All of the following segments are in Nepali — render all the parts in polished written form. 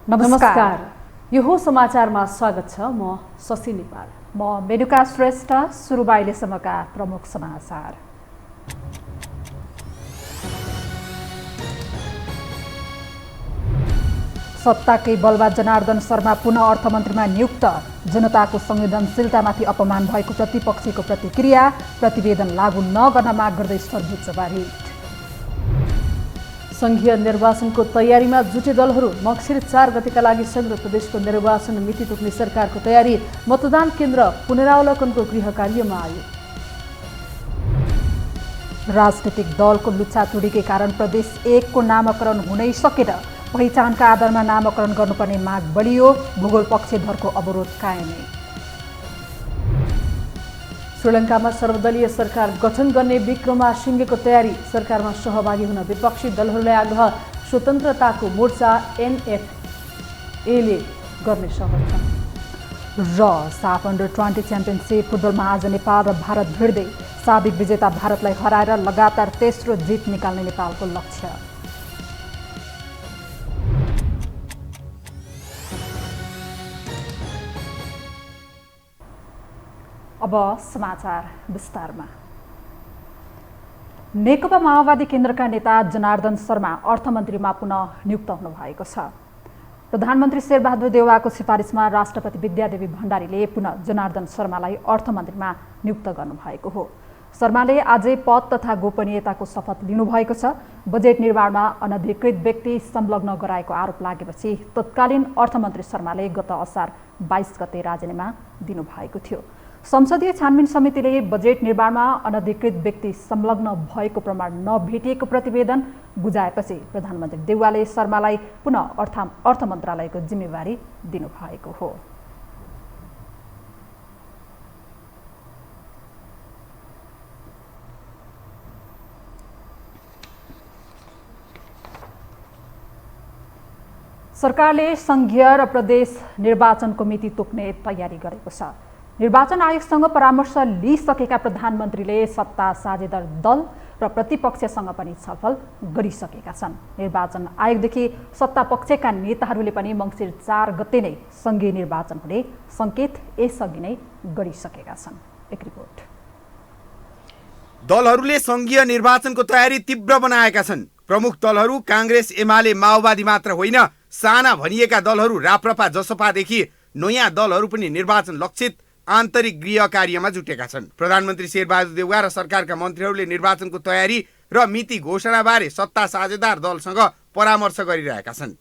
नमस्कार, यो हो समाचारमा स्वागत छ। म शशि नेपाल। म मेनुका श्रेष्ठ। सुरुमा अहिलेसम्मका प्रमुख समाचार। सत्ताकै बलमा जनार्दन शर्मा पुनः अर्थमन्त्रीमा नियुक्त। जनताको संवेदनशीलतामाथि अपमान भएको प्रतिपक्षीको प्रतिक्रिया। प्रतिवेदन लागू नगर्न माग गर्दै सर्वोच्चमा रिट। संघीय निर्वाचनको तयारीमा जुटे दलहरू। मक्सिर 4 गतेका लागि संघ र प्रदेशको निर्वाचन मिति तोक्ने सरकारको तयारी। मतदान केन्द्र पुनरावलोकनको गृह कार्यमा आयो। राजनीतिक दलको लुच्छाचुडीकै कारण प्रदेश 1 को नामकरण हुनै सकेन। पहिचानका आधारमा नामकरण गर्नुपर्ने माग बढियो। भूगोल पक्षधरको अवरोध कायमै। श्रीलङ्कामा सर्वदलीय सरकार गठन गर्ने विक्रमासिंघेको तयारी। सरकारमा सहभागी हुन विपक्षी दलहरूलाई आग्रह। स्वतन्त्रताको मोर्चा NFAले गर्ने समर्थन। र साफ अन्डर-20 च्याम्पियनसिप फुटबलमा आज नेपाल र भारत भिड्दै। साबिक विजेता भारतलाई हराएर लगातार तेस्रो जित निकाल्ने नेपालको लक्ष्य। अब समाचार विस्तारमा। नेकपा माओवादी केन्द्रका नेता जनार्दन शर्मा अर्थमन्त्रीमा पुनः नियुक्त हुनुभएको छ। प्रधानमन्त्री शेरबहादुर देउवाको सिफारिसमा राष्ट्रपति विद्यादेवी भण्डारीले पुनः जनार्दन शर्मालाई अर्थमन्त्रीमा नियुक्त गर्नुभएको हो। शर्माले आजै पद तथा गोपनीयताको शपथ लिनुभएको छ। बजेट निर्माणमा अनधिकृत व्यक्ति संलग्न गराएको आरोप लागेपछि तत्कालीन अर्थमन्त्री शर्माले गत असार 22 गते राजीनामा दिनुभएको थियो। संसदीय छानबिन समितिले बजेट निर्माणमा अनधिकृत व्यक्ति संलग्न भएको प्रमाण नभेटिएको प्रतिवेदन बुझाएपछि प्रधानमन्त्री देउवाले शर्मालाई पुनः अर्थ मन्त्रालयको जिम्मेवारी दिनुभएको हो। सरकारले संघीय र प्रदेश निर्वाचनको मिति तोक्ने तयारी गरेको छ। निर्वाचन आयोगसँग परामर्श लिइसकेका प्रधानमन्त्रीले सत्ता साझेदार दल र प्रतिपक्षसँग पनि छलफल गरिसकेका छन्। निर्वाचन आयोगदेखि सत्ता पक्षका नेताहरूले पनि मङ्सिर 4 गते नै संघीय निर्वाचन हुने संकेत यसअघि नै गरिसकेका छन्। एक रिपोर्ट। दलहरूले संघीय निर्वाचनको तयारी तीव्र बनाएका छन्। प्रमुख दलहरू कांग्रेस, एमाले, माओवादी मात्र होइन, साना भनिएका दलहरू राप्रपा, जसपादेखि नयाँ दलहरू पनि निर्वाचन लक्षित आन्तरिक गृह कार्यमा जुटेका छन्। प्रधानमन्त्री शेरबहादुर देउवा र सरकारका मन्त्रीहरूले निर्वाचनको तयारी र मिति घोषणाबारे सत्ता साझेदार दलसँग परामर्श गरिरहेका छन्।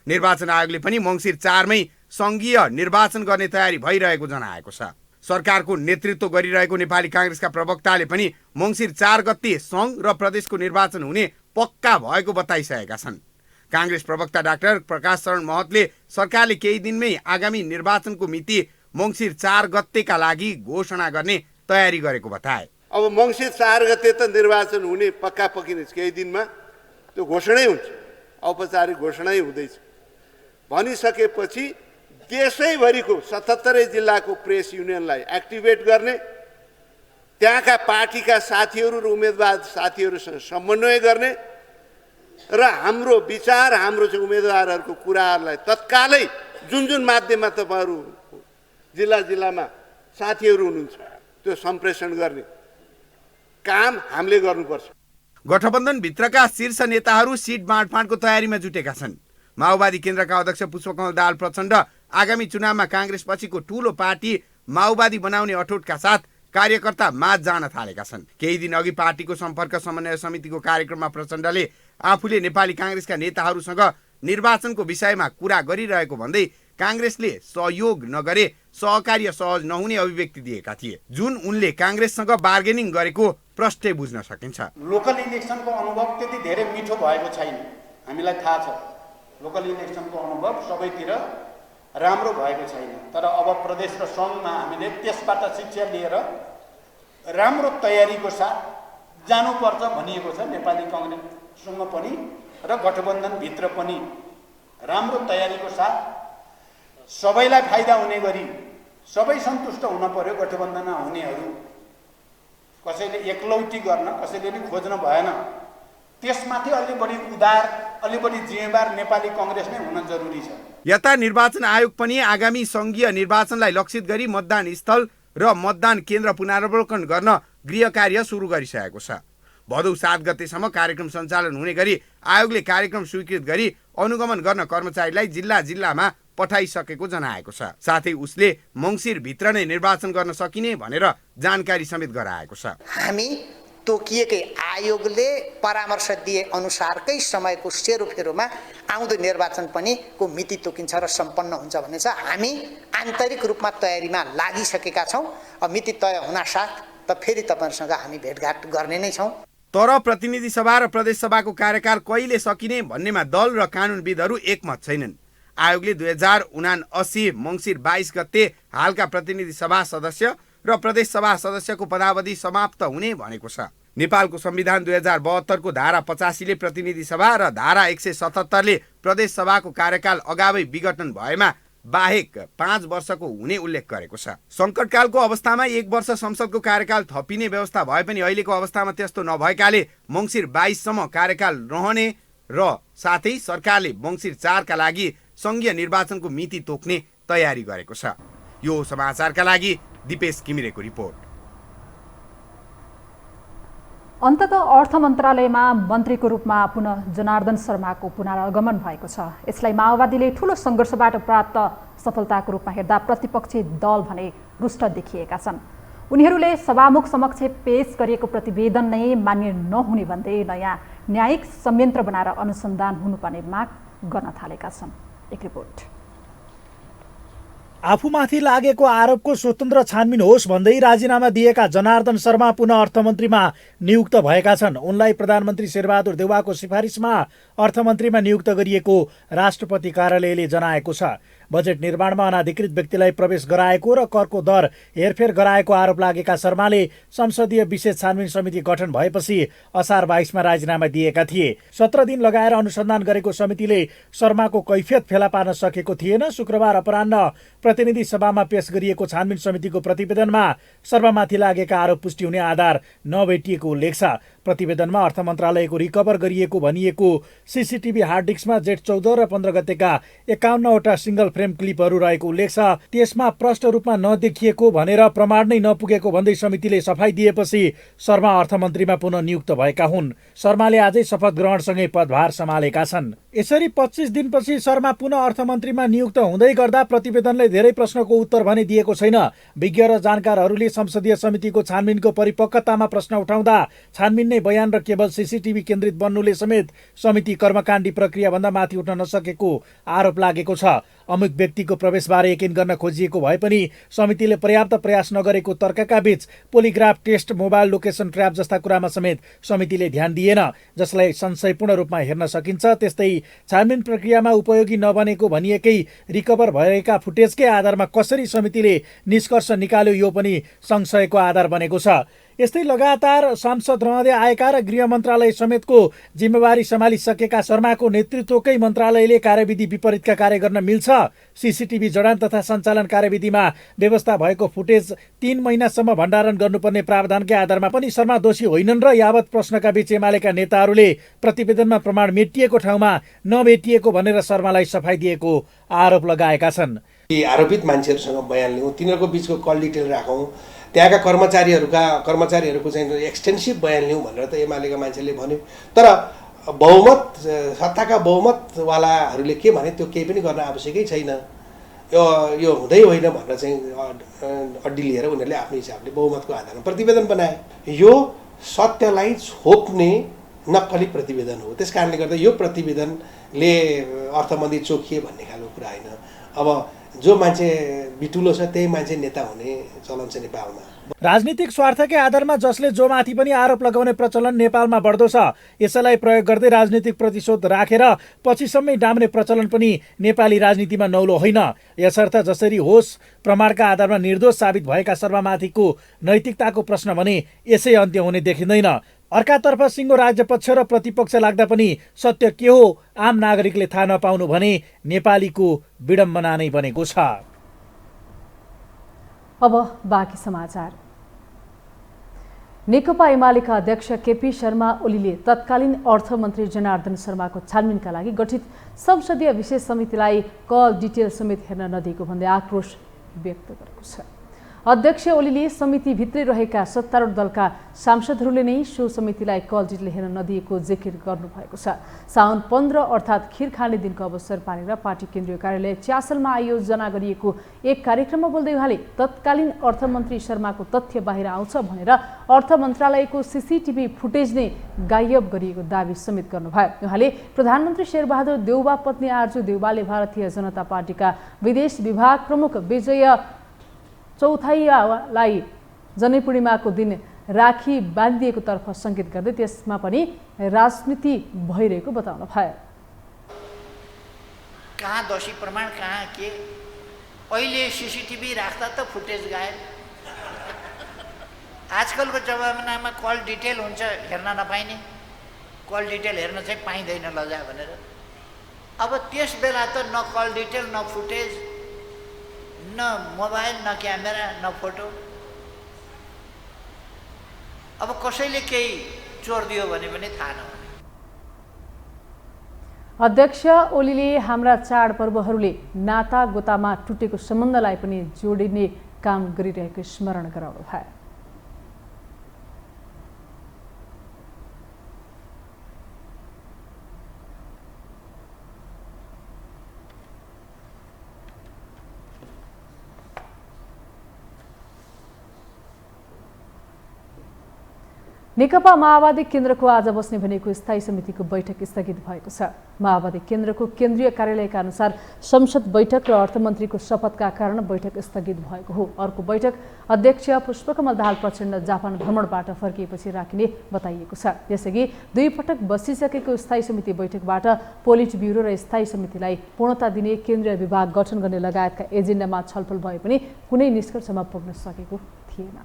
निर्वाचन आयोगले पनि मङ्सिर 4 मै संघीय निर्वाचन गर्ने तयारी भइरहेको जनाएको छ। सरकारको नेतृत्व गरिरहेको नेपाली कांग्रेसका प्रवक्ताले पनि मङ्सिर 4 गते संघ र प्रदेशको निर्वाचन हुने पक्का भएको बताइसकेका छन्। कांग्रेस प्रवक्ता डाक्टर प्रकाश शरण महतले सरकारले केही दिनमै आगामी निर्वाचनको मिति मङ्सिर 4 गतेका लागि घोषणा गर्ने तयारी गरेको बताए। अब मङ्सिर 4 गते त निर्वाचन हुने पक्का पक्की नै, केही दिनमा त्यो घोषणै हुन्छ, औपचारिक घोषणै हुँदैछ भनिसकेपछि देशैभरिको 77 जिल्लाको प्रेस युनियनलाई एक्टिभेट गर्ने, त्यहाँका पार्टीका साथीहरू र उम्मेदवार साथीहरूसँग समन्वय गर्ने र हाम्रो विचार, हाम्रो चाहिँ उम्मेदवारहरूको कुराहरूलाई तत्कालै जुन जुन माध्यममा तपाईँहरू जिल्ला जिल्लामा साथीहरू हुनुहुन्छ त्यो सम्प्रेषण गर्ने काम हामीले गर्नुपर्छ। गठबन्धनभित्रका शीर्ष नेताहरू सिट बाँडफाँडको तयारीमा जुटेका छन्। माओवादी केन्द्रका अध्यक्ष पुष्पकमल दाहाल प्रचण्ड आगामी चुनावमा कांग्रेस पछिको ठूलो पार्टी माओवादी बनाउने अठोटका साथ कार्यकर्ता माझ जान थालेका छन्। केही दिन अघि पार्टीको सम्पर्क समन्वय समितिको कार्यक्रममा प्रचण्डले आफूले नेपाली कांग्रेसका नेताहरूसँग निर्वाचनको विषयमा कुरा गरिरहेको भन्दै कांग्रेसले सहयोग नगरे सहकार्य सहज नहुने अभिव्यक्ति दिएका थिए, जुन उनले कांग्रेससँग बार्गेनिङ गरेको प्रष्टै बुझ्न सकिन्छ। लोकल इलेक्सनको अनुभव त्यति धेरै मिठो भएको छैन, हामीलाई थाहा छ। लोकल इलेक्सनको अनुभव सबैतिर राम्रो भएको छैन, तर अब प्रदेश र सङ्घमा हामीले त्यसबाट शिक्षा लिएर राम्रो तयारीको साथ जानुपर्छ भनिएको छ। नेपाली कांग्रेससँग पनि र गठबन्धनभित्र पनि राम्रो तयारीको साथ सबैलाई फाइदा हुने गरी सबै सन्तुष्ट हुन पर्यो। गठबन्धनमा हुनेहरू कसैले एकलौटी गर्न कसैले पनि खोज्न भएन। त्यसमाथि अलि बढी उदार अलि बढी जिम्मेवार नेपाली कङ्ग्रेस नै हुन जरुरी छ। यता निर्वाचन आयोग पनि आगामी सङ्घीय निर्वाचनलाई लक्षित गरी मतदान स्थल र मतदान केन्द्र पुनरावलोकन गर्न गृह कार्य सुरु गरिसकेको छ। भदौ 7 गतेसम्म कार्यक्रम सञ्चालन हुने गरी आयोगले कार्यक्रम स्वीकृत गरी अनुगमन गर्न कर्मचारीलाई जिल्लामा पठाइसकेको जनाएको छ। साथै उसले मङ्सिरभित्र नै निर्वाचन गर्न सकिने भनेर जानकारी समेत गराएको छ। हामी तोकिएकै आयोगले परामर्श दिए अनुसारकै समयको सेरोफेरोमा आउँदो निर्वाचन पनि को मिति तोकिन्छ र सम्पन्न हुन्छ भन्ने छ। हामी आन्तरिक रूपमा तयारीमा लागिसकेका छौँ। अब मिति तय हुनासाथ त फेरि तपाईँहरूसँग हामी भेटघाट गर्ने नै छौँ। तर प्रतिनिधि सभा र प्रदेश सभाको कार्यकाल कहिले सकिने भन्नेमा दल र कानुनविदहरू एकमत छैनन्। आयोगले 2079 मङ्सिर 22 गते हालका प्रतिनिधि सभा सदस्य र प्रदेश सभा सदस्यको पदावधि समाप्त हुने भनेको छ। नेपालको संविधान 2072 को धारा 85 ले प्रतिनिधि सभा र धारा 177 ले प्रदेश सभाको कार्यकाल अगावै विघटन भएमा बाहेक 5 वर्षको हुने उल्लेख गरेको छ। सङ्कटकालको अवस्थामा 1 वर्ष संसदको कार्यकाल थपिने व्यवस्था भए पनि अहिलेको अवस्थामा त्यस्तो नभएकाले मङ्सिर 22 सम्म कार्यकाल रहने र साथै सरकारले मङ्सिर 4 का लागि सङ्घीय निर्वाचनको मिति तोक्ने तयारी गरेको छ। यो समाचारका लागि दिपेश घिमिरेको रिपोर्ट। अन्ततः अर्थ मन्त्रालयमा मन्त्रीको रूपमा पुनः जनार्दन शर्माको पुनरागमन भएको छ। यसलाई माओवादीले ठूलो सङ्घर्षबाट प्राप्त सफलताको रूपमा हेर्दा प्रतिपक्षी दल भने रुष्ट देखिएका छन्। उनीहरूले सभामुख समक्ष पेश गरिएको प्रतिवेदन नै मान्य नहुने भन्दै नयाँ न्यायिक संयन्त्र बनाएर अनुसन्धान हुनुपर्ने माग गर्न थालेका छन्। एक रिपोर्ट। आफूमाथि लागेको आरोपको स्वतन्त्र छानबिन होस् भन्दै राजीनामा दिएका जनार्दन शर्मा पुनः अर्थमन्त्रीमा नियुक्त भएका छन्। उनलाई प्रधानमन्त्री शेरबहादुर देउवाको सिफारिसमा अर्थमन्त्रीमा नियुक्त गरिएको राष्ट्रपति कार्यालयले जनाएको छ। बजेट निर्माणमा अनाधिकृत व्यक्तिलाई प्रवेश गराएको र करको दर हेरफेर गराएको आरोप लागेका शर्माले संसदीय विशेष छानबिन समिति गठन भएपछि असार 22 मा राजीनामा दिएका थिए। 17 दिन लगाएर अनुसन्धान गरेको समितिले शर्माको कैफियत फेला पार्न सकेको थिएन। शुक्रबार अपराह्न प्रतिनिधि सभामा पेश गरिएको छानबिन समितिको प्रतिवेदनमा शर्मामाथि लागेका आरोप पुष्टि हुने आधार नभेटिएको उल्लेख छ। प्रतिवेदनमा अर्थ मन्त्रालयको रिकभर गरिएको भनिएको सीसीटीभी हार्ड डिस्कमा जेठ 14 र 15 गतेका 51 वटा सिंगल फ्रेम क्लिपहरू रहेको उल्लेख छ। त्यसमा प्रष्ट रूपमा नदेखिएको भनेर प्रमाण नै नपुगेको भन्दै समितिले सफाई दिएपछि शर्मा अर्थमन्त्रीमा पुनः नियुक्त भएका हुन्। शर्माले आजै शपथ ग्रहणसँगै पदभार सम्हालेका छन्। यसरी 25 दिनपछि शर्मा पुनः अर्थमन्त्रीमा नियुक्त हुँदै गर्दा प्रतिवेदनले धेरै प्रश्नको उत्तर भने दिएको छैन। विज्ञ र जानकारहरूले संसदीय समितिको छानबिनको परिपक्वतामा प्रश्न उठाउँदा छानबिन नै बयान र केवल सीसीटीभी केन्द्रित बन्नुले समेत समिति कर्मकाण्डी प्रक्रियाभन्दा माथि उठ्न नसकेको आरोप लागेको छ। अमुक व्यक्तिको प्रवेशबारे यकिन गर्न खोजिएको भए पनि समितिले पर्याप्त प्रयास नगरेको तर्कका बीच polygraph test, mobile location trap जस्ता कुरामा समेत समितिले ध्यान दिएन, जसलाई संशयपूर्ण रूपमा हेर्न सकिन्छ। त्यस्तै छानबिन प्रक्रियामा उपयोगी नबनेको भनिएकै रिकभर भएका फुटेजकै आधारमा कसरी समितिले निष्कर्ष निकाल्यो यो पनि संशयको आधार बनेको छ। यस्तै लगातार सांसद रहँदै आएका र गृह मन्त्रालय समेतको जिम्मेवारी सम्हालिसकेका शर्माको नेतृत्वकै मन्त्रालयले कार्यविधि विपरीतका कार्य गर्न मिल्छ। सीसीटीभी जडान तथा सञ्चालन कार्यविधिमा व्यवस्था भएको फुटेज 3 महिनासम्म भण्डारण गर्नुपर्ने प्रावधानकै आधारमा पनि शर्मा दोषी होइनन् र यावत प्रश्नका बीच एमालेका नेताहरूले प्रतिवेदनमा प्रमाण मेटिएको ठाउँमा नभेटिएको भनेर शर्मालाई सफाई दिएको आरोप लगाएका छन्। आरोपित मान्छेहरूसँग बयान लिउँ, तिनीहरूको बीचको कल डिटेल राखौँ, त्यहाँका कर्मचारीहरूको चाहिँ एक्सटेन्सिभ बयान लिउँ भनेर त एमालेका मान्छेले भन्यो। तर सत्ताका बहुमतवालाहरूले के भने त्यो केही पनि गर्न आवश्यकै छैन, यो हुँदै होइन भनेर चाहिँ अड्डी लिएर उनीहरूले आफ्नो हिसाबले बहुमतको आधारमा प्रतिवेदन बनाए। यो सत्यलाई छोप्ने नक्कली प्रतिवेदन हो। त्यस कारणले गर्दा यो प्रतिवेदनले अर्थमन्त्री चोखिए भन्ने खालको कुरा होइन। अब जो मान्छे बिटुलो छ त्यही मान्छे नेता हुने चलन छ नेपालमा। राजनीतिक स्वार्थकै आधारमा जसले जो माथि पनि आरोप लगाउने प्रचलन नेपालमा बढ्दो छ। यसैलाई प्रयोग गर्दै राजनीतिक प्रतिशोध राखेर पछिसम्मै डाम्ने प्रचलन पनि नेपाली राजनीतिमा नौलो होइन। यसर्थ जसरी होस् प्रमाणका आधारमा निर्दोष साबित भएका शर्मामाथिको नैतिकताको प्रश्न भने यसै अन्त्य हुने देखिँदैन। अर्कातर्फ सिङ्गो राज्यपक्ष र प्रतिपक्ष लाग्दा पनि सत्य के हो आम नागरिकले थाहा नपाउनु भने नेपालीको विडम्बना नै बनेको छ। अब बाँकी समाचार। नेकपा एमालेका अध्यक्ष केपी शर्मा ओलीले तत्कालीन अर्थमन्त्री जनार्दन शर्माको छानबिनका लागि गठित संसदीय विशेष समितिलाई कल डिटेल समेत हेर्न नदिएको भन्दै आक्रोश व्यक्त गरेको छ। अध्यक्ष ओलीले समितिभित्रै रहेका सत्तारूढ दलका सांसदहरूले नै सो समितिलाई कल डिटेल हेर्न नदिएको जिकिर गर्नुभएको छ। साउन 15 अर्थात् खिर खाने दिनको अवसर पारेर पार्टी केन्द्रीय कार्यालय च्यासलमा आयोजना गरिएको एक कार्यक्रममा बोल्दै उहाँले तत्कालीन अर्थमन्त्री शर्माको तथ्य बाहिर आउँछ भनेर अर्थ मन्त्रालयको सीसीटीभी फुटेज नै गायब गरिएको दावी समेत गर्नुभयो। उहाँले प्रधानमन्त्री शेरबहादुर देउबा पत्नी आरजू देउबाले भारतीय जनता पार्टीका विदेश विभाग प्रमुख विजय चौथाईलाई जनैपूर्णिमाको दिन राखी बाँधिएको तर्फ सङ्केत गर्दै त्यसमा पनि राजनीति भइरहेको बताउनु भयो। कहाँ दोषी प्रमाण कहाँ के, अहिले सीसीटीभी राख्दा त फुटेज गायब। आजकलको जमानामा कल डिटेल हुन्छ हेर्न नपाइने, कल डिटेल हेर्न चाहिँ पाइँदैन लजा भनेर। अब त्यस बेला त न कल डिटेल न फुटेज न मोबाइल न क्यामेरा न फोटो। अब कसैले केही चोर दियो भने पनि थाहा नहुने। अध्यक्ष ओलीले हाम्रा चाडपर्वहरूले नाता गोतामा टुटेको सम्बन्धलाई पनि जोडिने काम गरिरहेको स्मरण गराउनु भयो। नेकपा माओवादी केन्द्रको आज बस्ने भनेको स्थायी समितिको बैठक स्थगित भएको छ। माओवादी केन्द्रको केन्द्रीय कार्यालयका अनुसार संसद बैठक र अर्थमन्त्रीको शपथका कारण बैठक स्थगित भएको हो। अर्को बैठक अध्यक्ष पुष्पकमल दाहाल प्रचण्ड जापान भ्रमणबाट फर्किएपछि राखिने बताइएको छ। यसअघि 2 पटक बसिसकेको स्थायी समिति बैठकबाट पोलिट ब्युरो र स्थायी समितिलाई पूर्णता दिने केन्द्रीय विभाग गठन गर्ने लगायतका एजेन्डामा छलफल भए पनि कुनै निष्कर्षमा पुग्न सकेको थिएन।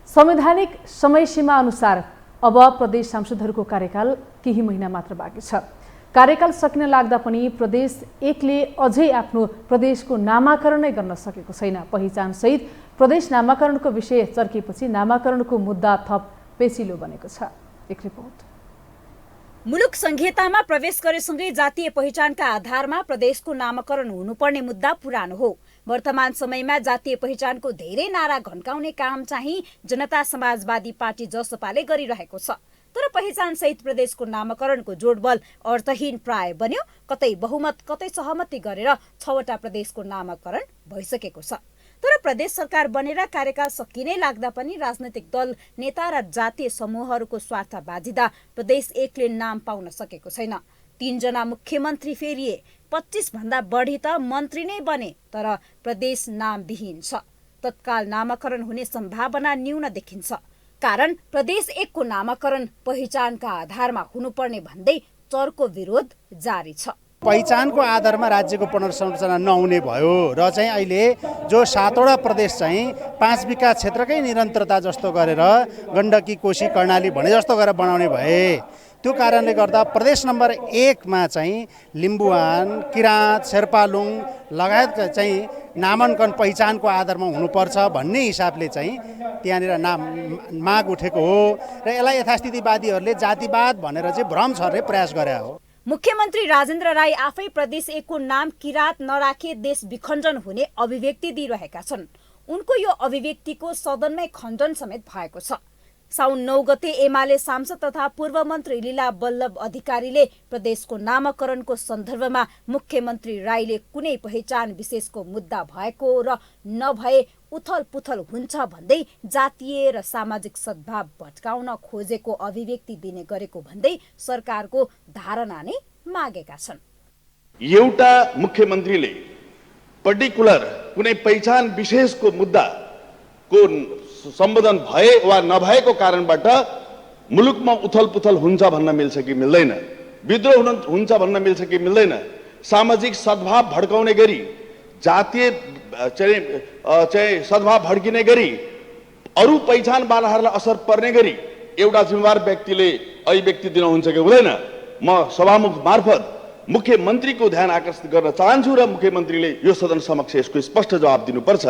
संवैधानिक समयसीमा अनुसार अब प्रदेश सांसदहरूको कार्यकाल केही महिना मात्र बाँकी छ। कार्यकाल सकिन लाग्दा पनि प्रदेश एकले अझै आफ्नो प्रदेशको नामाकरण नै गर्न सकेको छैन। पहिचानसहित प्रदेश नामाकरणको विषय चर्किएपछि नामाकरणको मुद्दा थप पेचिलो बनेको छ। एक रिपोर्ट। मुलुक संहितामा प्रवेश गरेसँगै जातीय पहिचानका आधारमा प्रदेशको नामाकरण हुनुपर्ने मुद्दा पुरानो हो। वर्तमान समयमा जातीय पहिचानको धेरै नारा घन्काउने काम चाहिँ जनता समाजवादी पार्टी जसपाले गरिरहेको छ। तर पहिचान सहित प्रदेशको नामाकरणको जोडबल अर्थहीन प्राय बन्यो। कतै बहुमत कतै सहमति गरेर 6वटा प्रदेशको नामाकरण भइसकेको छ। तर प्रदेश सरकार बनेर कार्यकाल सकिनै लाग्दा पनि राजनैतिक दल, नेता र जातीय समूहहरूको स्वार्थ बाजिँदा प्रदेश एकले नाम पाउन सकेको छैन। 3 जना मुख्यमन्त्री फेरिए, 25 भन्दा बढी त मन्त्री नै बने, तर प्रदेश नामविहीन छ। तत्काल नामाकरण हुने सम्भावना न्यून देखिन्छ। कारण प्रदेश एकको नामाकरण पहिचानका आधारमा हुनुपर्ने भन्दै चर्को विरोध जारी छ। पहिचानको आधारमा राज्यको पुनर्संरचना नहुने भयो र चाहिँ अहिले जो 7वटा प्रदेश चाहिँ 5 विकास क्षेत्रकै निरन्तरता जस्तो गरेर गण्डकी, कोशी, कर्णाली भने जस्तो गरेर बनाउने भए। त्यो कारणले गर्दा प्रदेश नम्बर 1 मा चाहिँ लिम्बुवान, किराँत, शेर्पालुङ लगायत चाहिँ नामाङ्कन पहिचानको आधारमा हुनुपर्छ भन्ने हिसाबले चाहिँ त्यहाँनिर माग उठेको हो र यसलाई यथास्थितिवादीहरूले जातिवाद भनेर चाहिँ भ्रम छर्ने प्रयास गरे हो। मुख्यमन्त्री राजेन्द्र राई आफै प्रदेश एकको नाम किराँत नराखे देश विखण्डन हुने अभिव्यक्ति दिइरहेका छन्। उनको यो अभिव्यक्तिको सदनमै खण्डन समेत भएको छ। साउन 9 गते एमाले सांसद तथा पूर्व मन्त्री लीला बल्लभ अधिकारीले प्रदेशको नामाकरणको सन्दर्भमा मुख्यमन्त्री राईले कुनै पहिचान विशेषको मुद्दा भएको र नभए उथल पुथल हुन्छ भन्दै जातीय र सामाजिक सद्भाव भट्काउन खोजेको अभिव्यक्ति दिने गरेको भन्दै सरकारको धारणा नै मागेका छन्। एउटा मुख्यमन्त्रीले पर्टिकुलर कुनै पहिचान विशेषको मुद्दाको सम्बोधन भए वा नभएको कारणबाट मुलुकमा उथल पुथल हुन्छ भन्न मिल्छ कि मिल्दैन, विद्रोह हुन्छ भन्न मिल्छ कि मिल्दैन, सामाजिक सद्भाव भड्काउने गरी जातीय चाहिँ सद्भाव भड्किने गरी अरू पहिचानवालाहरूलाई असर पर्ने गरी एउटा जिम्मेवार व्यक्तिले अभिव्यक्ति दिनुहुन्छ कि हुँदैन, म सभामुख मार्फत मुख्यमन्त्रीको ध्यान आकर्षित गर्न चाहन्छु र मुख्यमन्त्रीले यो सदन समक्ष यसको स्पष्ट जवाब दिनुपर्छ।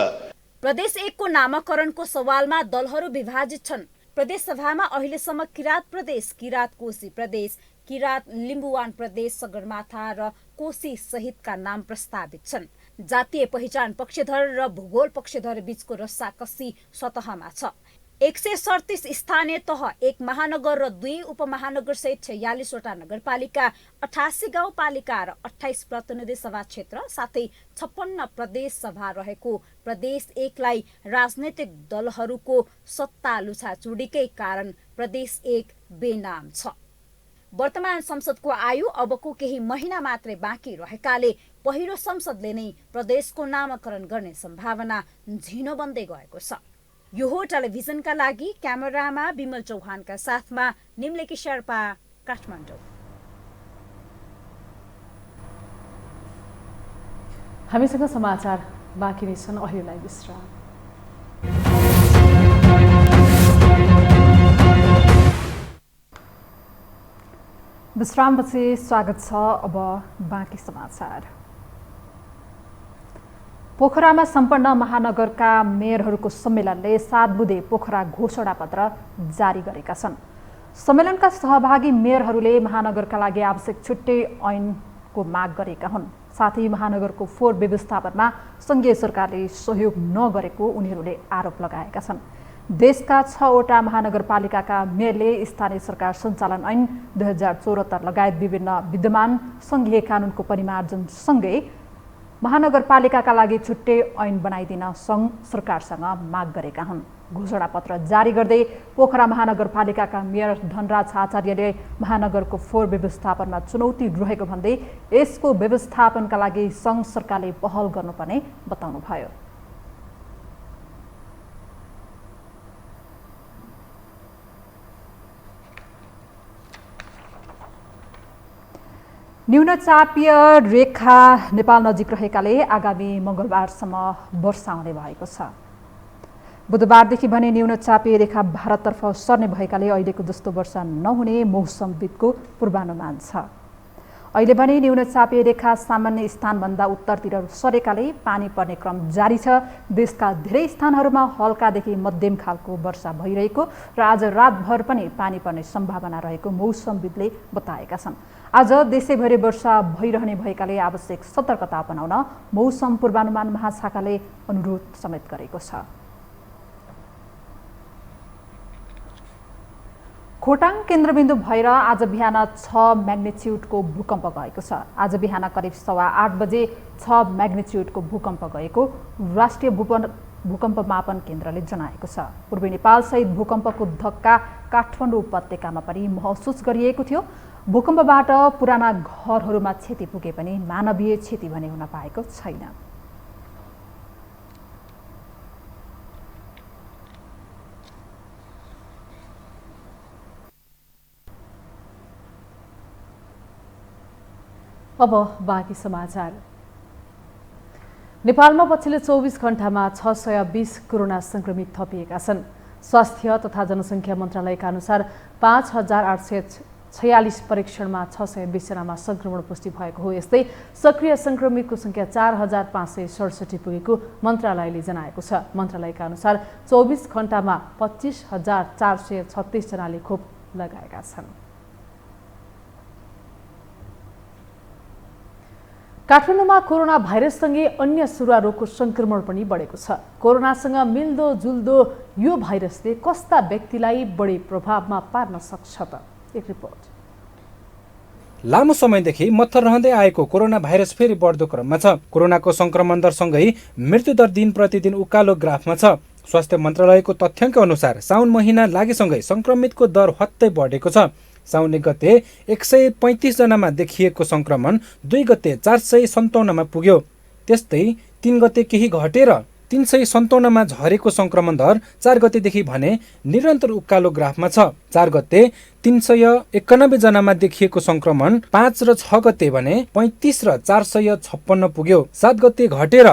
प्रदेश 1 को नामाकरणको सवालमा दलहरू विभाजित छन्। प्रदेश सभामा अहिलेसम्म किरात प्रदेश, किरात कोशी प्रदेश, किरात लिम्बुवान प्रदेश, सगरमाथा र कोशी सहितका नाम प्रस्तावित छन्। जातीय पहिचान पक्षधर र भूगोल पक्षधर बीचको रस्साकस्सी सतहमा छ। 137 स्थानीय तह, 1 महानगर र 2 उपमहानगर सहित 46 वटा नगरपालिका, 88 गाउँपालिका र 28 प्रतिनिधि सभा क्षेत्र साथै 56 प्रदेश सभा रहेको प्रदेश 1 लाई राजनैतिक दलहरूको सत्ता लुछाचुडीकै कारण प्रदेश 1 बेनाम छ। वर्तमान संसदको आयु अबको केही महिना मात्रै बाँकी रहेकाले पहिलो संसदले नै प्रदेशको नामाकरण गर्ने सम्भावना झिनो बन्दै गएको छ। यो हो टेलिभिजनका लागि क्यामेरामा विमल चौहानका साथमा निम्लेकी शेर्पा, काठमाडौँ। हामीसँग समाचार बाँकी नै छन्, अहिलेलाई विश्राम। विश्रामपछि स्वागत छ। अब बाँकी समाचार। पोखरामा सम्पन्न महानगरका मेयरहरूको सम्मेलनले 7 बुँदे पोखरा घोषणापत्र जारी गरेका छन्। सम्मेलनका सहभागी मेयरहरूले महानगरका लागि आवश्यक छुट्टै ऐनको माग गरेका हुन्। साथै महानगरको फोहोर व्यवस्थापनमा सङ्घीय सरकारले सहयोग नगरेको उनीहरूले आरोप लगाएका छन्। देशका 6 वटा महानगरपालिकाका मेयरले स्थानीय सरकार सञ्चालन ऐन 2074 लगायत विभिन्न विद्यमान सङ्घीय कानुनको परिमार्जनसँगै महानगरपालिकाका लागि छुट्टै ऐन बनाइदिन सङ्घ सरकारसँग माग गरेका हुन्। घोषणापत्र जारी गर्दै पोखरा महानगरपालिकाका मेयर धनराज आचार्यले महानगरको फोहोर व्यवस्थापनमा चुनौती रहेको भन्दै यसको व्यवस्थापनका लागि सङ्घ सरकारले पहल गर्नुपर्ने बताउनुभयो। न्यूनचापीय रेखा नेपाल नजिक रहेकाले आगामी मङ्गलबारसम्म वर्षा हुने भएको छ। बुधबारदेखि भने न्यूनचापीय रेखा भारततर्फ सर्ने भएकाले अहिलेको जस्तो वर्षा नहुने मौसमविदको पूर्वानुमान छ। अहिले भने न्यूनचापीय रेखा सामान्य स्थानभन्दा उत्तरतिर सरेकाले पानी पर्ने क्रम जारी छ। देशका धेरै स्थानहरूमा हल्कादेखि मध्यम खालको वर्षा भइरहेको र आज रातभर पनि पानी पर्ने सम्भावना रहेको मौसमविदले बताएका छन्। आज देशैभरि वर्षा भइरहने भएकाले आवश्यक सतर्कता अपनाउन मौसम पूर्वानुमान महाशाखाले अनुरोध समेत गरेको छ। खोटाङ केन्द्रबिन्दु भएर आज बिहान 6 म्याग्निच्युडको भूकम्प गएको छ। आज बिहान करिब 8:15 बजे 6 म्याग्निच्युडको भूकम्प गएको राष्ट्रिय भूकम्प मापन केन्द्रले जनाएको छ। पूर्वी नेपालसहित भूकम्पको धक्का काठमाडौँ उपत्यकामा पनि महसुस गरिएको थियो। भूकम्पबाट पुराना घरहरूमा क्षति पुगे पनि मानवीय क्षति भने हुन पाएको छैन। अब बाँकी समाचार। नेपालमा पछिल्लो 24 घण्टामा 620 कोरोना संक्रमित थपिएका छन्। स्वास्थ्य तथा जनसङ्ख्या मन्त्रालयका अनुसार 5846 परीक्षणमा 620 जनामा संक्रमण पुष्टि भएको हो। यस्तै सक्रिय संक्रमितको संख्या 4567 पुगेको मन्त्रालयले जनाएको छ। मन्त्रालयका अनुसार 24 घण्टामा 25436 जनाले खोप लगाएका छन्। काठमाडौँमा कोरोना भाइरससँगै अन्य सुरुवा रोगको संक्रमण पनि बढेको छ। कोरोनासँग मिल्दोजुल्दो यो भाइरसले कस्ता व्यक्तिलाई बढी प्रभावमा पार्न सक्छ त? एक रिपोर्ट। लामो समयदेखि मत्थर रहँदै आएको कोरोना भाइरस फेरि बढ्दो क्रममा छ। कोरोनाको संक्रमण दरसँगै मृत्युदर दिन प्रतिदिन उकालो ग्राफमा छ। स्वास्थ्य मन्त्रालयको तथ्याङ्क अनुसार साउन महिना लागेसँगै संक्रमितको दर हत्तै बढेको छ। साउन 1 गते 135 जनामा देखिएको संक्रमण 2 गते 457 मा पुग्यो। त्यस्तै 3 गते केही घटेर 357 मा झरेको संक्रमण दर 4 गतेदेखि भने निरन्तर उकालो ग्राफमा छ। 4 गते 391 जनामा देखिएको संक्रमण 5 र 6 गते भने 35 र 456 पुग्यो। 7 गते घटेर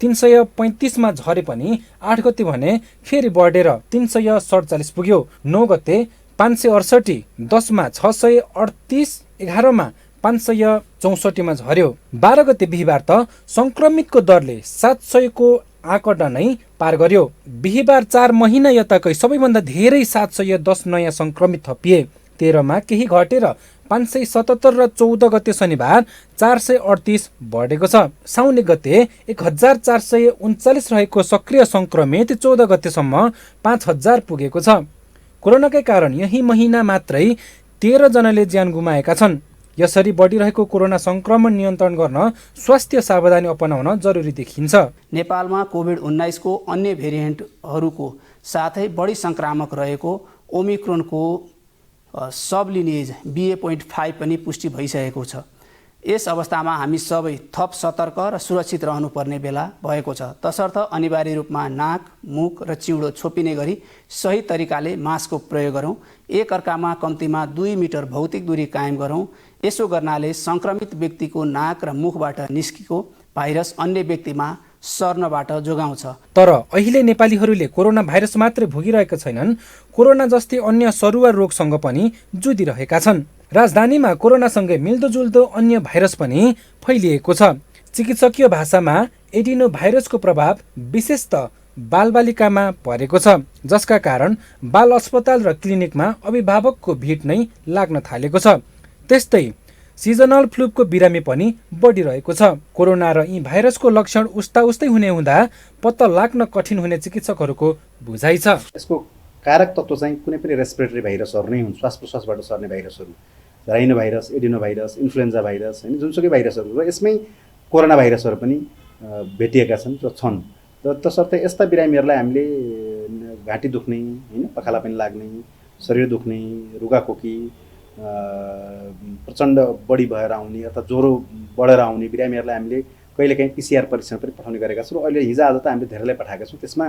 335 मा झरे पनि 8 गते भने फेरि बढेर 347 पुग्यो। 9 गते 568, 10 मा 638, 11 मा 564 मा झर्यो। 12 गते बिहीबार त संक्रमितको दरले 700 को आँकडा नै पार गर्यो। बिहीबार 4 महिना यताकै सबैभन्दा धेरै 710 नयाँ संक्रमित थपिए। 13 मा केही घटेर 577 र 14 गते शनिबार 438 बढेको छ। साउन 1 गते 1439 रहेको सक्रिय संक्रमित 14 गतेसम्म 5000 पुगेको छ। कोरोनाकै कारण यही महिना मात्रै 13 जनाले ज्यान गुमाएका छन्। यसरी बढिरहेको कोरोना संक्रमण नियन्त्रण गर्न स्वास्थ्य सावधानी अपनाउन जरुरी देखिन्छ। नेपालमा कोभिड-19 को अन्य भेरिएन्टहरूको साथै बढी संक्रामक रहेको ओमिक्रोनको सबलिनिएज BA.5 पनि पुष्टि भइसकेको छ। यस अवस्थामा हामी सबै थप सतर्क र सुरक्षित रहनुपर्ने बेला भएको छ। तसर्थ अनिवार्य रूपमा नाक, मुख र चिउडो छोपिने गरी सही तरिकाले मास्कको प्रयोग गरौँ। एक अर्कामा कम्तीमा 2 मिटर भौतिक दूरी कायम गरौँ। यसो गर्नाले संक्रमित व्यक्तिको नाक र मुखबाट निस्केको भाइरस अन्य व्यक्तिमा सर्नबाट जोगाउँछ। तर अहिले नेपालीहरूले कोरोना भाइरस मात्रै भोगिरहेका छैनन्, कोरोना जस्तै अन्य सरुवा रोगसँग पनि जुधिरहेका छन्। राजधानीमा कोरोनासँगै मिल्दोजुल्दो अन्य भाइरस पनि फैलिएको छ। चिकित्सकीय भाषामा एडिनो भाइरसको प्रभाव विशेषतः बालबालिकामा परेको छ, जसका कारण बाल अस्पताल र क्लिनिकमा अभिभावकको भिड नै लाग्न थालेको छ। त्यस्तै सिजनल फ्लूको बिरामी पनि बढिरहेको छ। कोरोना र यी भाइरसको लक्षण उस्ता हुने हुँदा पत्ता लाग्न कठिन हुने चिकित्सकहरूको बुझाइ छ। यसको कारक तत्त्व चाहिँ कुनै पनि रेस्पिरेटरी भाइरसहरू नै हुन्, श्वास प्रश्वासबाट सर्ने भाइरसहरू, rhino virus, adeno virus, influenza virus, होइन, जुनसुकै भाइरसहरू र यसमै कोरोना भाइरसहरू पनि भेटिएका छन् र छन्। तसर्थ यस्ता बिरामीहरूलाई हामीले घाँटी दुख्ने, होइन, पखाला पनि लाग्ने, शरीर दुख्ने, रुगाखोकी, प्रचण्ड बढी भएर आउने अथवा ज्वरो बढेर आउने बिरामीहरूलाई हामीले कहिलेकाहीँ PCR परीक्षण पनि पठाउने गरेका छौँ। अहिले हिजोआज त हामीले धेरैलाई पठाएका छौँ, त्यसमा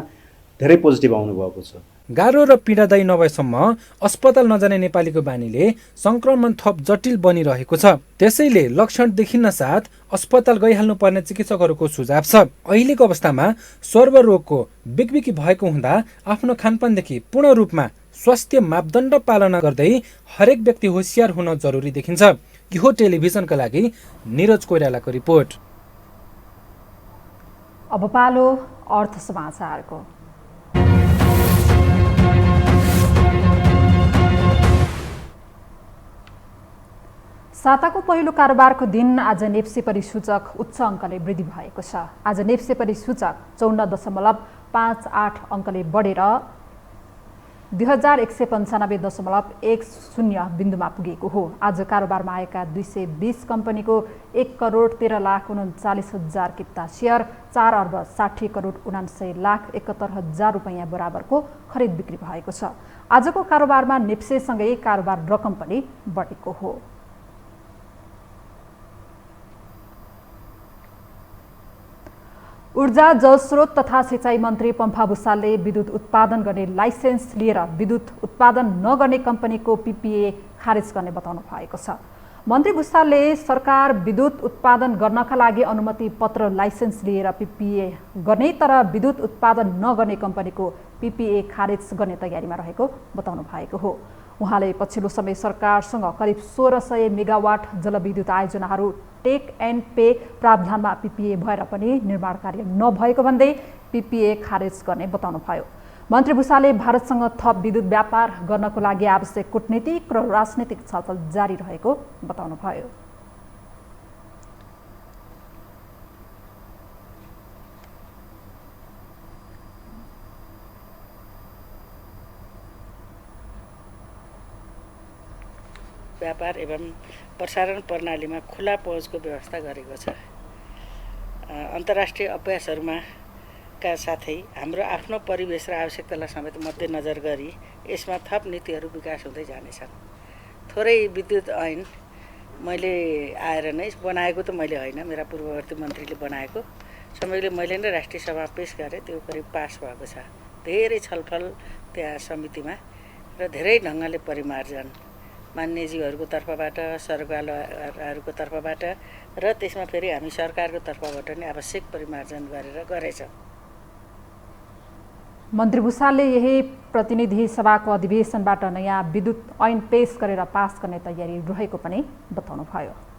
धेरै पोजिटिभ आउनुभएको छ। गाह्रो र पीडादायी नभएसम्म अस्पताल नजाने नेपालीको बानीले संक्रमण थप जटिल बनिरहेको छ। त्यसैले लक्षण देखिन्न साथ अस्पताल गइहाल्नु पर्ने चिकित्सकहरूको सुझाव छ। अहिलेको अवस्थामा सर्वरोगको बिकबिकी भएको हुँदा आफ्नो खानपानदेखि पूर्ण रूपमा स्वास्थ्य मापदण्ड पालना गर्दै हरेक व्यक्ति होसियार हुन जरुरी देखिन्छ। यो टेलिभिजनका लागि निरज कोइरालाको रिपोर्ट। अब पालो अर्थ समाचारको। साताको पहिलो कारोबारको दिन आज नेप्से परिसूचक उच्च अङ्कले वृद्धि भएको छ। आज नेप्से परिसूचक 54.58 अङ्कले बढेर 2195.10 बिन्दुमा पुगेको हो। आज कारोबारमा आएका 220 कम्पनीको 1,13,39,000 किता सेयर 4,60,79,71,000 रुपैयाँ बराबरको खरिद बिक्री भएको छ। आजको कारोबारमा नेप्सेसँगै कारोबार रकम पनि बढेको हो। ऊर्जा, जलस्रोत तथा सिँचाइ मन्त्री पम्फा भुसालले विद्युत उत्पादन गर्ने लाइसेन्स लिएर विद्युत उत्पादन नगर्ने कम्पनीको PPA खारेज गर्ने बताउनु भएको छ। मन्त्री भुसालले सरकार विद्युत उत्पादन गर्नका लागि अनुमति पत्र लाइसेन्स लिएर PPA गर्ने तर विद्युत उत्पादन नगर्ने कम्पनीको PPA खारेज गर्ने तयारीमा रहेको बताउनु भएको हो। उहाँले पछिल्लो समय सरकारसँग करिब 1600 मेगावाट जलविद्युत आयोजनाहरू टेक एन्ड पे प्रावधानमा PPA भएर पनि निर्माण कार्य नभएको भन्दै PPA खारेज गर्ने बताउनुभयो। मन्त्री भुसालले भारतसँग थप विद्युत व्यापार गर्नको लागि आवश्यक कूटनीतिक र राजनीतिक छलफल जारी रहेको बताउनुभयो। व्यापार एवं प्रसारण प्रणालीमा खुला पहुँचको व्यवस्था गरेको छ। अन्तर्राष्ट्रिय अभ्यासहरूमा का साथै हाम्रो आफ्नो परिवेश र आवश्यकतालाई समेत मध्यनजर गरी यसमा थप नीतिहरू विकास हुँदै जानेछन्। थोरै विद्युत ऐन मैले आएर नै बनाएको त मैले होइन, मेरा पूर्ववर्ती मन्त्रीले बनाएको समयले मैले नै राष्ट्रिय सभामा पेश गरेँ, त्यो करिब पास भएको छ। धेरै छलफल त्यहाँ समितिमा र धेरै ढङ्गले परिमार्जन मान्यज्यूहरूको तर्फबाट, सरकारहरूको तर्फबाट र त्यसमा फेरि हामी सरकारको तर्फबाट नै आवश्यक परिमार्जन गरेछ। मन्त्री भुषालले यही प्रतिनिधि सभाको अधिवेशनबाट नयाँ विद्युत ऐन पेश गरेर पास गर्ने तयारी रहेको पनि बताउनुभयो।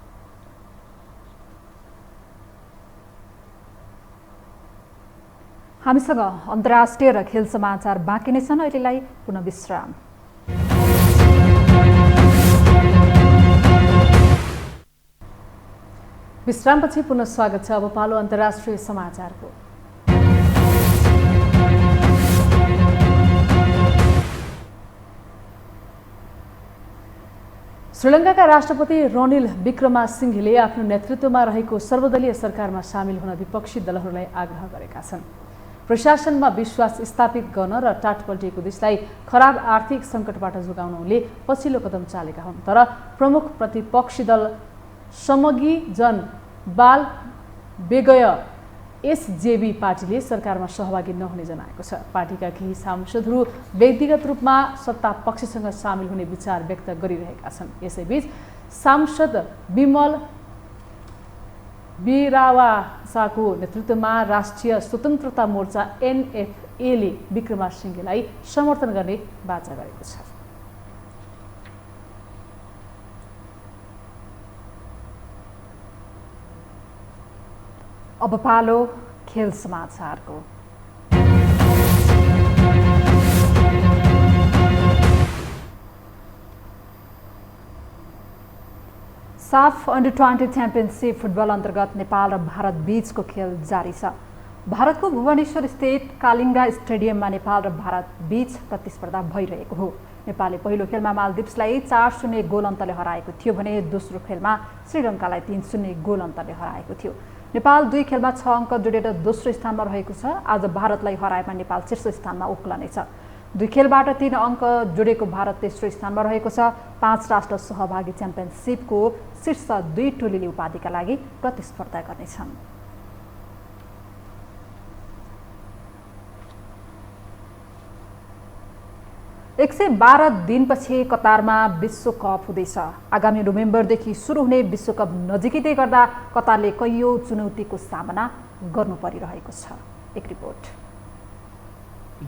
हामीसँग अन्तर्राष्ट्रिय र खेल समाचार बाँकी नै छन्। अहिलेलाई पुनः विश्राम। विश्रामपछि पुनः स्वागत छ। अब पालो अन्तर्राष्ट्रिय समाचारको। श्रीलङ्काका राष्ट्रपति रनिल विक्रमासिंघेले आफ्नो नेतृत्वमा रहेको सर्वदलीय सरकारमा सामेल हुन विपक्षी दलहरूलाई आग्रह गरेका छन्। प्रशासनमा विश्वास स्थापित गर्न र टाटपल्टिएको देशलाई खराब आर्थिक सङ्कटबाट जोगाउनले पछिल्लो कदम चालेका हुन्। तर प्रमुख प्रतिपक्षी दल समगी जन बाल बेगय एसजेबी पार्टीले सरकारमा सहभागी नहुने जनाएको छ। पार्टीका केही सांसदहरू व्यक्तिगत रूपमा सत्ता पक्षसँग सामेल हुने विचार व्यक्त गरिरहेका छन्। यसैबीच सांसद विमल बिरावासाको नेतृत्वमा राष्ट्रिय स्वतन्त्रता मोर्चा एनएफएले विक्रमासिंघेलाई समर्थन गर्ने बाचा गरेको छ। अब पालो खेल समाचारको। साफ अन्डर 20 च्याम्पियनसिप फुटबल अन्तर्गत नेपाल र भारत बीचको खेल जारी छ। भारतको भुवनेश्वर स्थित कालिङ्गा स्टेडियममा नेपाल र भारत बीच प्रतिस्पर्धा भइरहेको हो। नेपालले पहिलो खेलमा मालदिप्सलाई 4-0 गोल अन्तले हराएको थियो भने दोस्रो खेलमा श्रीलङ्कालाई 3-0 गोल अन्तले हराएको थियो। नेपाल 2 खेलमा 6 अङ्क जोडेर दोस्रो स्थानमा रहेको छ। आज भारतलाई हराएमा नेपाल शीर्ष स्थानमा उक्लनेछ। 2 खेलबाट 3 अङ्क जोडेको भारत तेस्रो स्थानमा रहेको छ। 5 राष्ट्र सहभागी च्याम्पियनसिपको शीर्ष 2 टोलीले उपाधिका लागि प्रतिस्पर्धा गर्नेछन्। एक सय 12 दिनपछि कतारमा विश्वकप हुँदैछ। आगामी नोभेम्बरदेखि सुरु हुने विश्वकप नजिकै गर्दा कतारले कैयौं चुनौतीको सामना गर्नु परिरहेको छ। एक रिपोर्ट।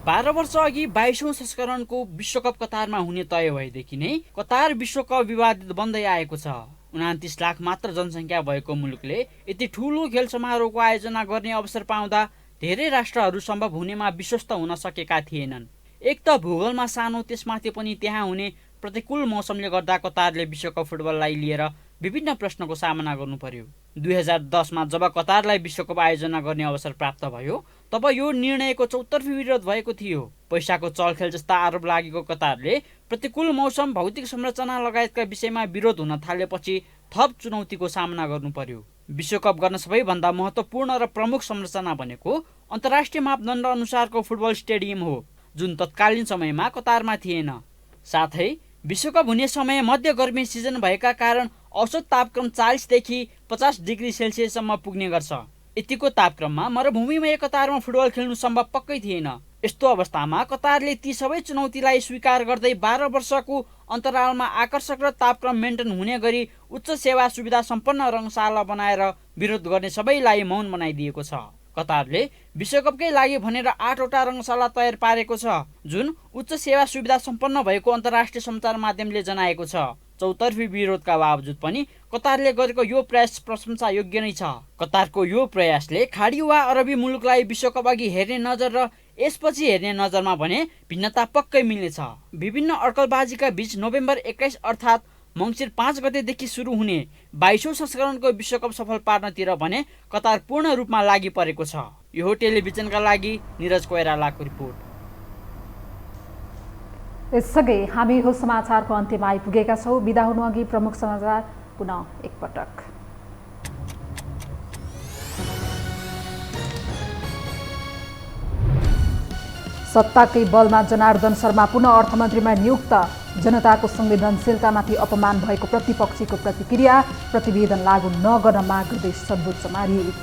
12 वर्ष अघि 22औं संस्करणको विश्वकप कतारमा हुने तय भएदेखि नै कतार विश्वकप विवादित बन्दै आएको छ। 29 लाख मात्र जनसङ्ख्या भएको मुलुकले यति ठूलो खेल समारोहको आयोजना गर्ने अवसर पाउँदा धेरै राष्ट्रहरू सम्भव हुनेमा विश्वस्त हुन सकेका थिएनन्। एक त भूगोलमा सानो, त्यसमाथि पनि त्यहाँ हुने प्रतिकूल मौसमले गर्दा कतारले विश्वकप फुटबललाई लिएर विभिन्न प्रश्नको सामना गर्नु पर्यो। 2010 मा जब कतारलाई विश्वकप आयोजना गर्ने अवसर प्राप्त भयो तब यो निर्णयको चौतर्फी विरोध भएको थियो। पैसाको चलखेल जस्ता आरोप लागेको कतारले प्रतिकूल मौसम, भौतिक संरचना लगायतका विषयमा विरोध हुन थालेपछि थप चुनौतीको सामना गर्नु पर्यो। विश्वकप गर्न सबैभन्दा महत्त्वपूर्ण र प्रमुख संरचना भनेको अन्तर्राष्ट्रिय मापदण्ड अनुसारको फुटबल स्टेडियम हो, जुन तत्कालीन समयमा कतारमा थिएन। साथै विश्वकप हुने समय मध्य गर्मी सिजन भएका कारण औसत तापक्रम 40 देखि 50 डिग्री सेल्सियससम्म पुग्ने गर्छ। यतिको तापक्रममा मरुभूमिमा कतारमा फुटबल खेल्नु सम्भव पक्कै थिएन। यस्तो अवस्थामा कतारले ती सबै चुनौतीलाई स्वीकार गर्दै 12 वर्षको अन्तरालमा आकर्षक र तापक्रम मेन्टेन हुने गरी उच्च सेवा सुविधा सम्पन्न रङशाला बनाएर विरोध गर्ने सबैलाई मौन बनाइदिएको छ। कतारले विश्वकपकै लागि भनेर 8 वटा रङशाला तयार पारेको छ, जुन उच्च सेवा सुविधा सम्पन्न भएको अन्तर्राष्ट्रिय सञ्चार माध्यमले जनाएको छ। चौतर्फी विरोधका बावजुद पनि कतारले गरेको यो प्रयास प्रशंसा योग्य नै छ। कतारको यो प्रयासले खाडी वा अरबी मुलुकलाई विश्वकप अघि हेर्ने नजर र यसपछि हेर्ने नजरमा भने भिन्नता पक्कै मिल्नेछ। विभिन्न अड्कलबाजीका बीच नोभेम्बर 21 अर्थात् मङ्सिर 5 गतेदेखि सुरु हुने 22औं संस्करणको विश्वकप सफल पार्नतिर भने कतार पूर्ण रूपमा लागि परेको छ। यो टेलिभिजनका लागि निरज कोइरालाको रिपोर्ट। यससँगै हामी हो समाचारको अन्त्यमा आइपुगेका छौँ। बिदा हुनु अघि प्रमुख समाचार पुनः एकपटक। सत्ताकै बलमा जनार्दन शर्मा पुनः अर्थमन्त्रीमा नियुक्त। जनताको संवेदनशीलतामाथि अपमान भएको प्रतिपक्षीको प्रतिक्रिया। प्रतिवेदन लागू नगर्न माग गर्दै सर्वोच्चमा रिट।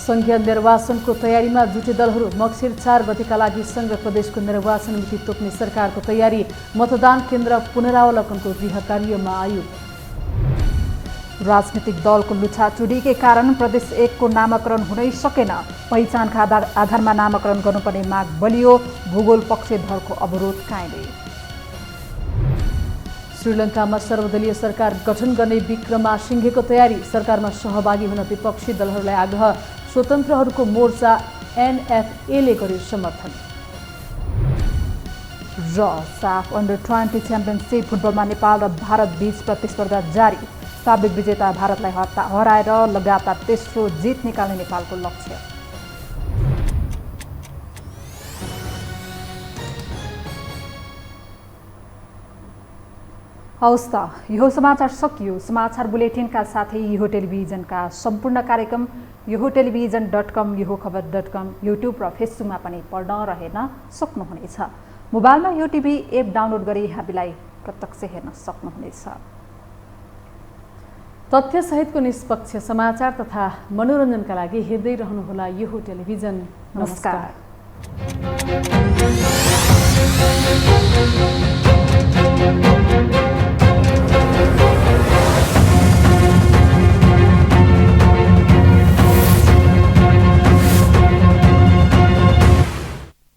सङ्घीय निर्वाचनको तयारीमा जुटे दलहरू मक्सिर 4 गतेका लागि सङ्घ र प्रदेशको निर्वाचन मिति तोक्ने सरकारको तयारी। मतदान केन्द्र पुनरावलोकनको गृह कार्यमा आयोग। राजनीतिक दलको लुछाचुडीकै कारण प्रदेश 1 को नामाकरण हुनै सकेन। पहिचानका आधारमा नामाकरण गर्नुपर्ने माग बलियो। भूगोल पक्षधरको अवरोध कायमै। श्रीलङ्कामा सर्वदलीय सरकार गठन गर्ने विक्रमासिंघेको तयारी। सरकारमा सहभागी हुन विपक्षी दलहरूलाई आग्रह। स्वतन्त्रहरूको मोर्चा एनएफएले गर्यो समर्थन। र साफ अन्डर-20 च्याम्पियनसिप फुटबलमा नेपाल र भारत बीच प्रतिस्पर्धा जारी। साबिक विजेता भारतलाई हराएर लगातार तेस्रो जित निकाल्ने नेपालको लक्ष्य। हवस् त यो समाचार सकियो। समाचार बुलेटिनका साथै यो टेलिभिजनका सम्पूर्ण कार्यक्रम yohoTelevision.com, yohoखबर.com, युट्युब र फेसबुकमा पनि पढ्न र हेर्न सक्नुहुनेछ। मोबाइलमा यो टिभी एप डाउनलोड गरी हामीलाई प्रत्यक्ष हेर्न सक्नुहुनेछ। तथ्यसहितको निष्पक्ष समाचार तथा मनोरञ्जनका लागि हेर्दै रहनुहोला यो टेलिभिजन। नमस्कार।